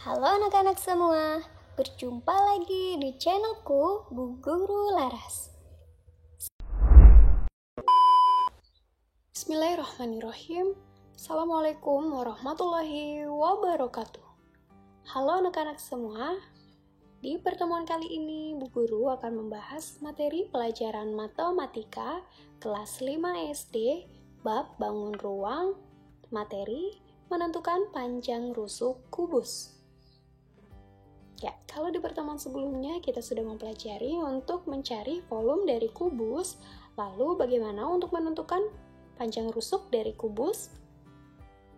Halo anak-anak semua, berjumpa lagi di channelku Bu Guru Laras. Bismillahirrahmanirrahim. Assalamualaikum warahmatullahi wabarakatuh. Halo anak-anak semua, di pertemuan kali ini Bu Guru akan membahas materi pelajaran matematika kelas 5 SD, bab bangun ruang, materi menentukan panjang rusuk kubus. Ya, kalau di pertemuan sebelumnya kita sudah mempelajari untuk mencari volume dari kubus, lalu bagaimana untuk menentukan panjang rusuk dari kubus?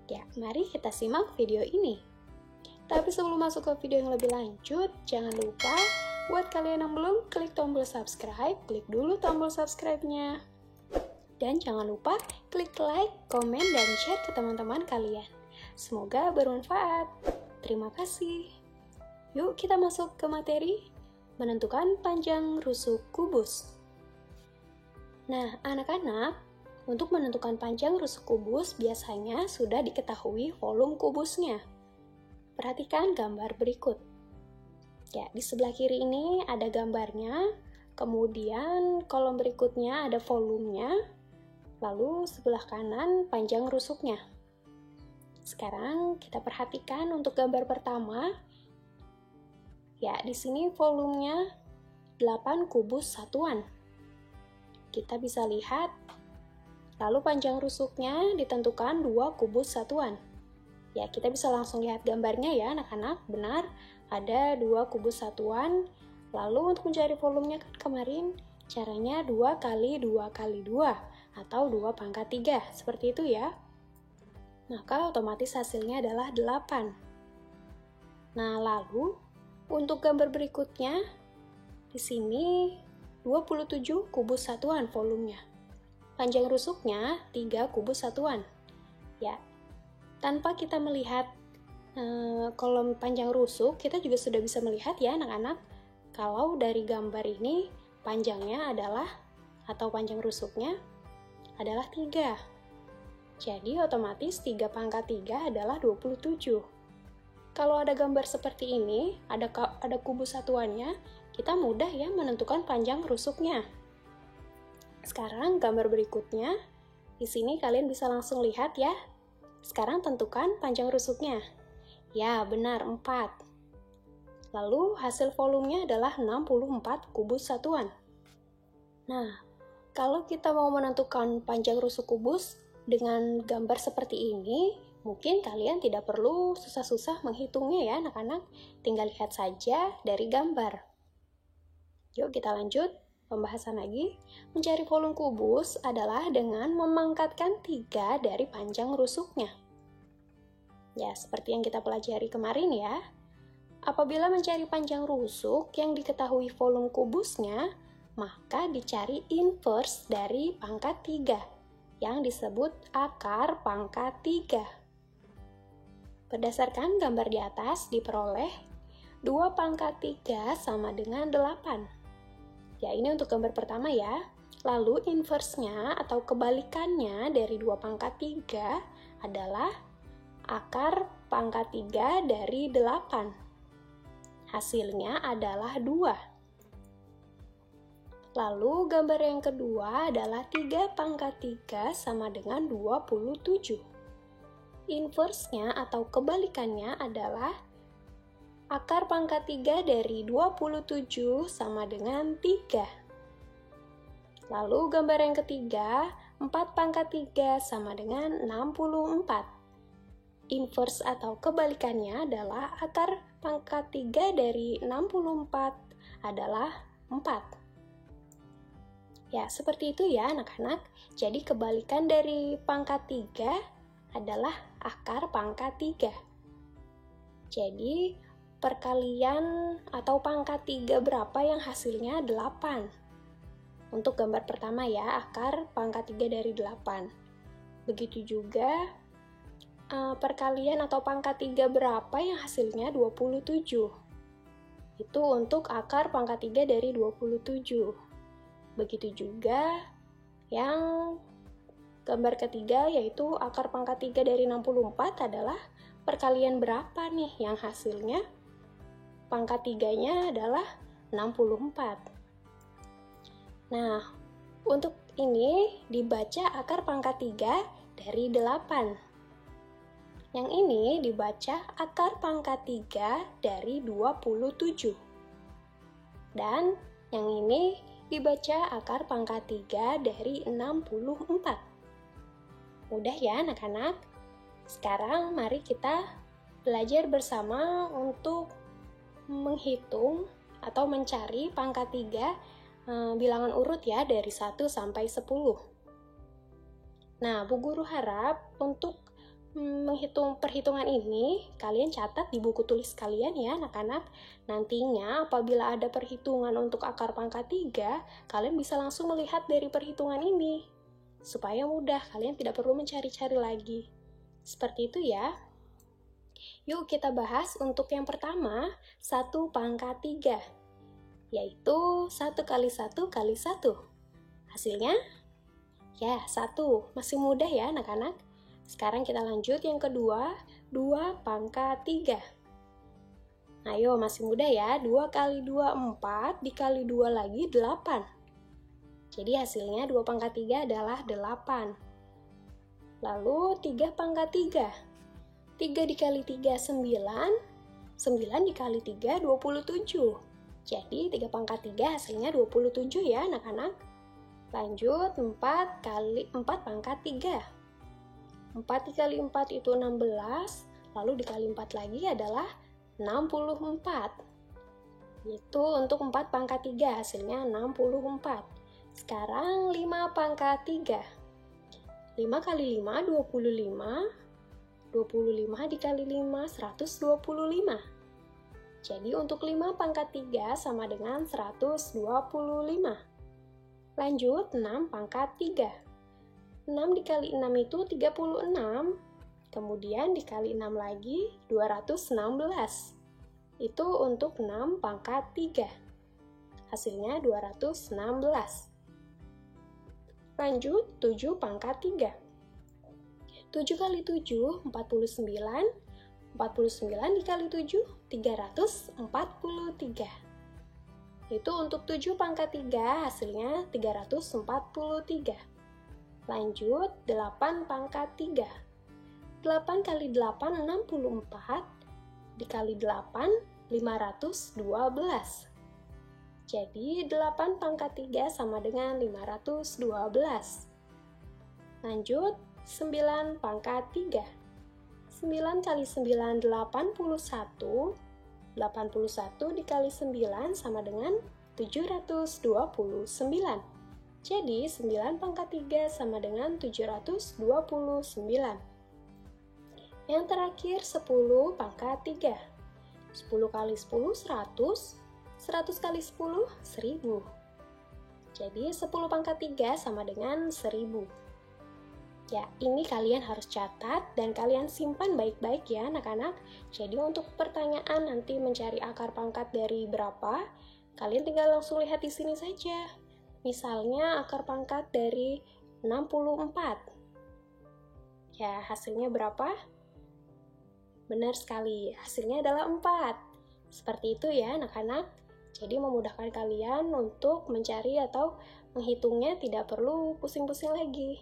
Ya, mari kita simak video ini. Tapi sebelum masuk ke video yang lebih lanjut, jangan lupa buat kalian yang belum klik tombol subscribe, klik dulu tombol subscribe-nya. Dan jangan lupa klik like, komen, dan share ke teman-teman kalian. Semoga bermanfaat. Terima kasih. Yuk kita masuk ke materi menentukan panjang rusuk kubus. Nah, anak-anak, untuk menentukan panjang rusuk kubus biasanya sudah diketahui volume kubusnya. Perhatikan gambar berikut. Ya, di sebelah kiri ini ada gambarnya, kemudian kolom berikutnya ada volumenya, lalu sebelah kanan panjang rusuknya. Sekarang kita perhatikan untuk gambar pertama. Ya, di sini volumenya 8 kubus satuan. Kita bisa lihat, lalu panjang rusuknya ditentukan 2 kubus satuan. Ya, kita bisa langsung lihat gambarnya ya anak-anak, benar, ada 2 kubus satuan. Lalu untuk mencari volumenya kan kemarin, caranya 2 kali 2 kali 2, atau 2 pangkat 3, seperti itu ya. Maka otomatis hasilnya adalah 8. Nah, lalu untuk gambar berikutnya, di sini 27 kubus satuan volumenya. Panjang rusuknya 3 kubus satuan. Ya, tanpa kita melihat kolom panjang rusuk, kita juga sudah bisa melihat ya anak-anak, kalau dari gambar ini panjangnya adalah, atau panjang rusuknya adalah 3. Jadi otomatis 3 pangkat 3 adalah 27. Kalau ada gambar seperti ini, ada kubus satuannya, kita mudah ya menentukan panjang rusuknya. Sekarang gambar berikutnya, di sini kalian bisa langsung lihat ya. Sekarang tentukan panjang rusuknya. Ya, benar 4. Lalu hasil volumenya adalah 64 kubus satuan. Nah, kalau kita mau menentukan panjang rusuk kubus dengan gambar seperti ini, mungkin kalian tidak perlu susah-susah menghitungnya ya anak-anak, tinggal lihat saja dari gambar. Yuk kita lanjut pembahasan lagi. Mencari volume kubus adalah dengan memangkatkan 3 dari panjang rusuknya. Ya, seperti yang kita pelajari kemarin ya. Apabila mencari panjang rusuk yang diketahui volume kubusnya, maka dicari inverse dari pangkat 3, yang disebut akar pangkat 3. Berdasarkan gambar di atas diperoleh 2 pangkat 3 sama dengan 8. Ya, ini untuk gambar pertama ya. Lalu inverse-nya atau kebalikannya dari 2 pangkat 3 adalah akar pangkat 3 dari 8. Hasilnya adalah 2. Lalu gambar yang kedua adalah 3 pangkat 3 sama dengan 27. Inverse-nya atau kebalikannya adalah akar pangkat 3 dari 27 sama dengan 3. Lalu gambar yang ketiga, 4 pangkat 3 sama dengan 64. Inverse atau kebalikannya adalah akar pangkat 3 dari 64 adalah 4. Ya, seperti itu ya anak-anak. Jadi kebalikan dari pangkat 3 adalah akar pangkat 3. Jadi perkalian atau pangkat 3 berapa yang hasilnya 8. Untuk gambar pertama ya, akar pangkat 3 dari 8. Begitu juga perkalian atau pangkat 3 berapa yang hasilnya 27. Itu untuk akar pangkat 3 dari 27. Begitu juga yang gambar ketiga, yaitu akar pangkat 3 dari 64 adalah perkalian berapa nih yang hasilnya pangkat 3-nya adalah 64. Nah, untuk ini dibaca akar pangkat 3 dari 8. Yang ini dibaca akar pangkat 3 dari 27. Dan yang ini dibaca akar pangkat 3 dari 64. Mudah ya anak-anak? Sekarang mari kita belajar bersama untuk menghitung atau mencari pangkat 3 bilangan urut ya dari 1 sampai 10. Nah, Bu Guru harap untuk menghitung perhitungan ini, kalian catat di buku tulis kalian ya anak-anak. Nantinya apabila ada perhitungan untuk akar pangkat 3, kalian bisa langsung melihat dari perhitungan ini. Supaya mudah, kalian tidak perlu mencari-cari lagi. Seperti itu ya. Yuk kita bahas untuk yang pertama, 1 pangkat 3. Yaitu 1 kali 1 kali 1. Hasilnya? Ya, 1. Masih mudah ya anak-anak. Sekarang kita lanjut yang kedua, 2 pangkat 3. Ayo, masih mudah ya, 2 kali 2, 4, dikali 2 lagi, 8. Jadi hasilnya 2 pangkat 3 adalah 8. Lalu 3 pangkat 3. 3 dikali 3, 9. 9 dikali 3, 27. Jadi 3 pangkat 3 hasilnya 27 ya anak-anak. Lanjut, 4 kali 4 pangkat 3. 4 dikali 4 itu 16, lalu dikali 4 lagi adalah 64. Itu untuk 4 pangkat 3, hasilnya 64. Sekarang 5 pangkat 3. 5 kali 5, 25. 25 dikali 5, 125. Jadi untuk 5 pangkat 3 sama dengan 125. Lanjut, 6 pangkat 3. 6 dikali 6 itu 36, kemudian dikali 6 lagi 216. Itu untuk 6 pangkat 3. Hasilnya 216. Lanjut, 7 pangkat 3. 7 kali 7, 49. 49 dikali 7, 343. Itu untuk 7 pangkat 3, hasilnya 343. Lanjut, 8 pangkat 3. 8 kali 8, 64. Dikali 8, 512. Jadi, 8 pangkat 3 sama dengan 512. Lanjut, 9 pangkat 3. 9 kali 9, 81. 81 dikali 9 sama dengan 729. Jadi, 9 pangkat 3 sama dengan 729. Yang terakhir, 10 pangkat 3. 10 kali 10, 100. 100 kali 10, 1000. Jadi, 10 pangkat 3 sama dengan 1000. Ya, ini kalian harus catat dan kalian simpan baik-baik ya anak-anak. Jadi, untuk pertanyaan nanti mencari akar pangkat dari berapa, kalian tinggal langsung lihat di sini saja. Misalnya akar pangkat dari 64. Ya, hasilnya berapa? Benar sekali, hasilnya adalah 4. Seperti itu ya anak-anak. Jadi memudahkan kalian untuk mencari atau menghitungnya tidak perlu pusing-pusing lagi.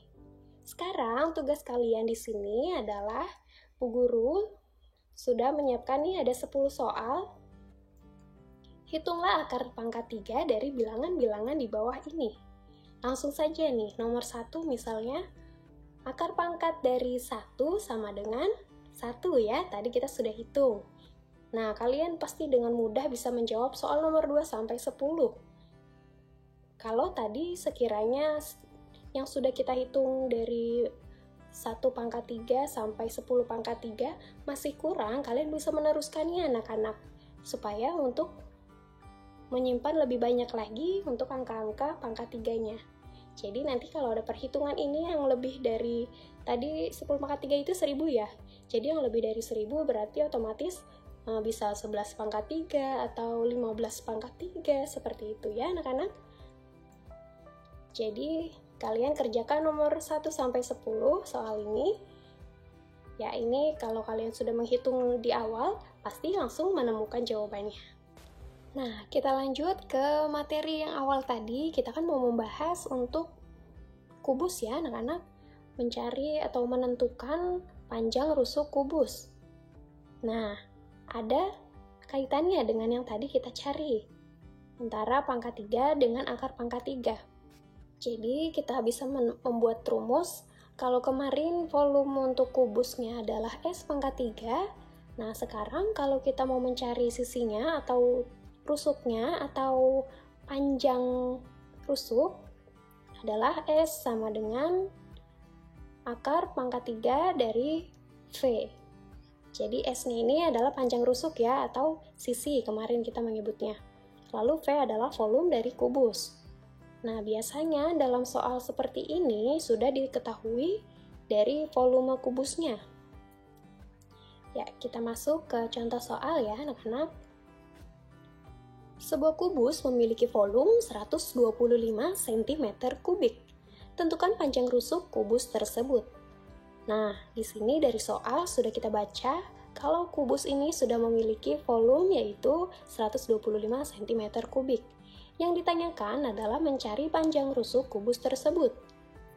Sekarang tugas kalian di sini adalah Bu Guru sudah menyiapkan nih ada 10 soal. Hitunglah akar pangkat 3 dari bilangan-bilangan di bawah ini. Langsung saja nih, nomor 1 misalnya, akar pangkat dari 1 sama dengan 1 ya, tadi kita sudah hitung. Nah, kalian pasti dengan mudah bisa menjawab soal nomor 2 sampai 10. Kalau tadi sekiranya yang sudah kita hitung dari 1 pangkat 3 sampai 10 pangkat 3 masih kurang, kalian bisa meneruskannya anak-anak. Supaya untuk menyimpan lebih banyak lagi untuk angka-angka pangkat 3-nya. Jadi nanti kalau ada perhitungan ini yang lebih dari, tadi 10 pangkat 3 itu 1000 ya. Jadi yang lebih dari 1000 berarti otomatis bisa 11 pangkat 3 atau 15 pangkat 3, seperti itu ya anak-anak. Jadi kalian kerjakan nomor 1 sampai 10 soal ini. Ya, ini kalau kalian sudah menghitung di awal, pasti langsung menemukan jawabannya. Nah, kita lanjut ke materi yang awal tadi. Kita kan mau membahas untuk kubus ya, anak-anak. Mencari atau menentukan panjang rusuk kubus. Nah, ada kaitannya dengan yang tadi kita cari, antara pangkat 3 dengan akar pangkat 3. Jadi, kita bisa membuat rumus. Kalau kemarin volume untuk kubusnya adalah S pangkat 3, nah sekarang kalau kita mau mencari sisinya atau rusuknya atau panjang rusuk adalah S sama dengan akar pangkat 3 dari V. Jadi S-nya ini adalah panjang rusuk ya, atau sisi kemarin kita menyebutnya. Lalu V adalah volume dari kubus. Nah, biasanya dalam soal seperti ini sudah diketahui dari volume kubusnya. Ya, kita masuk ke contoh soal ya, anak-anak. Sebuah kubus memiliki volume 125 cm3. Tentukan panjang rusuk kubus tersebut. Nah, di sini dari soal sudah kita baca kalau kubus ini sudah memiliki volume yaitu 125 cm3. Yang ditanyakan adalah mencari panjang rusuk kubus tersebut.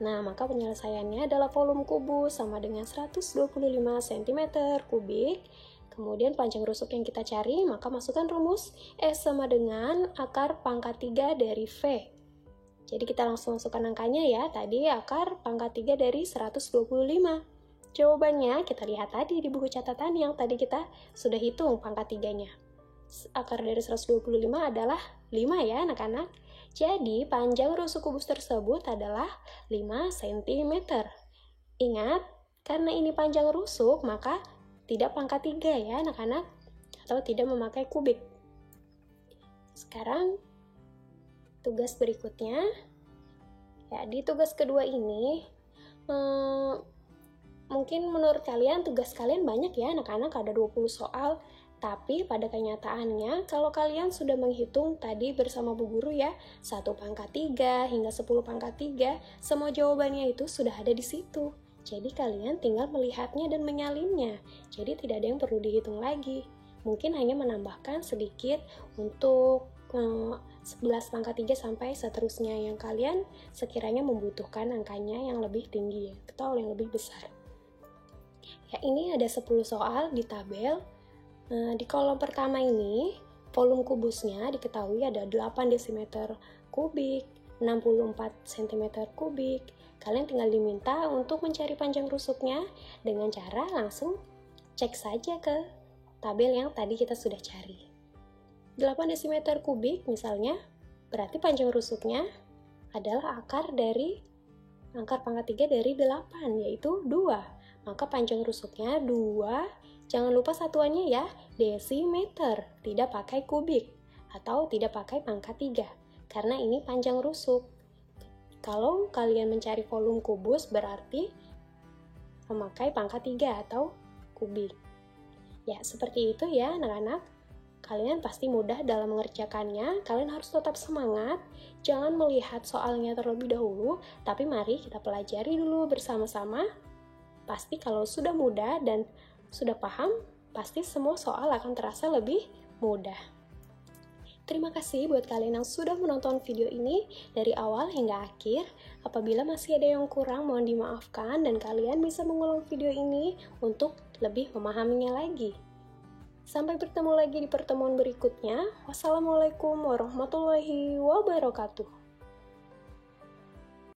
Nah, maka penyelesaiannya adalah volume kubus sama dengan 125 cm3. Kemudian panjang rusuk yang kita cari, maka masukkan rumus S sama dengan akar pangkat 3 dari V. Jadi kita langsung masukkan angkanya ya, tadi akar pangkat 3 dari 125. Jawabannya kita lihat tadi di buku catatan yang tadi kita sudah hitung pangkat 3-nya. Akar dari 125 adalah 5 ya anak-anak. Jadi panjang rusuk kubus tersebut adalah 5 cm. Ingat, karena ini panjang rusuk, maka tidak pangkat 3 ya anak-anak, atau tidak memakai kubik. Sekarang tugas berikutnya, ya di tugas kedua ini, mungkin menurut kalian tugas kalian banyak ya anak-anak, ada 20 soal, tapi pada kenyataannya kalau kalian sudah menghitung tadi bersama Bu Guru ya, 1 pangkat 3 hingga 10 pangkat 3, semua jawabannya itu sudah ada di situ. Jadi kalian tinggal melihatnya dan menyalinnya, jadi tidak ada yang perlu dihitung lagi. Mungkin hanya menambahkan sedikit untuk 11 pangkat 3 sampai seterusnya yang kalian sekiranya membutuhkan angkanya yang lebih tinggi atau yang lebih besar. Ya, ini ada 10 soal di tabel. Di kolom pertama ini volume kubusnya diketahui ada 8 desimeter kubik, 64 cm kubik. Kalian tinggal diminta untuk mencari panjang rusuknya dengan cara langsung cek saja ke tabel yang tadi kita sudah cari. 8 desimeter kubik misalnya, berarti panjang rusuknya adalah akar pangkat 3 dari 8, yaitu 2. Maka panjang rusuknya 2, jangan lupa satuannya ya, desimeter, tidak pakai kubik, atau tidak pakai pangkat 3, karena ini panjang rusuk. Kalau kalian mencari volume kubus, berarti memakai pangkat 3 atau kubik. Ya, seperti itu ya anak-anak. Kalian pasti mudah dalam mengerjakannya, kalian harus tetap semangat, jangan melihat soalnya terlebih dahulu, tapi mari kita pelajari dulu bersama-sama. Pasti kalau sudah mudah dan sudah paham, pasti semua soal akan terasa lebih mudah. Terima kasih buat kalian yang sudah menonton video ini dari awal hingga akhir. Apabila masih ada yang kurang, mohon dimaafkan dan kalian bisa mengulang video ini untuk lebih memahaminya lagi. Sampai bertemu lagi di pertemuan berikutnya. Wassalamualaikum warahmatullahi wabarakatuh.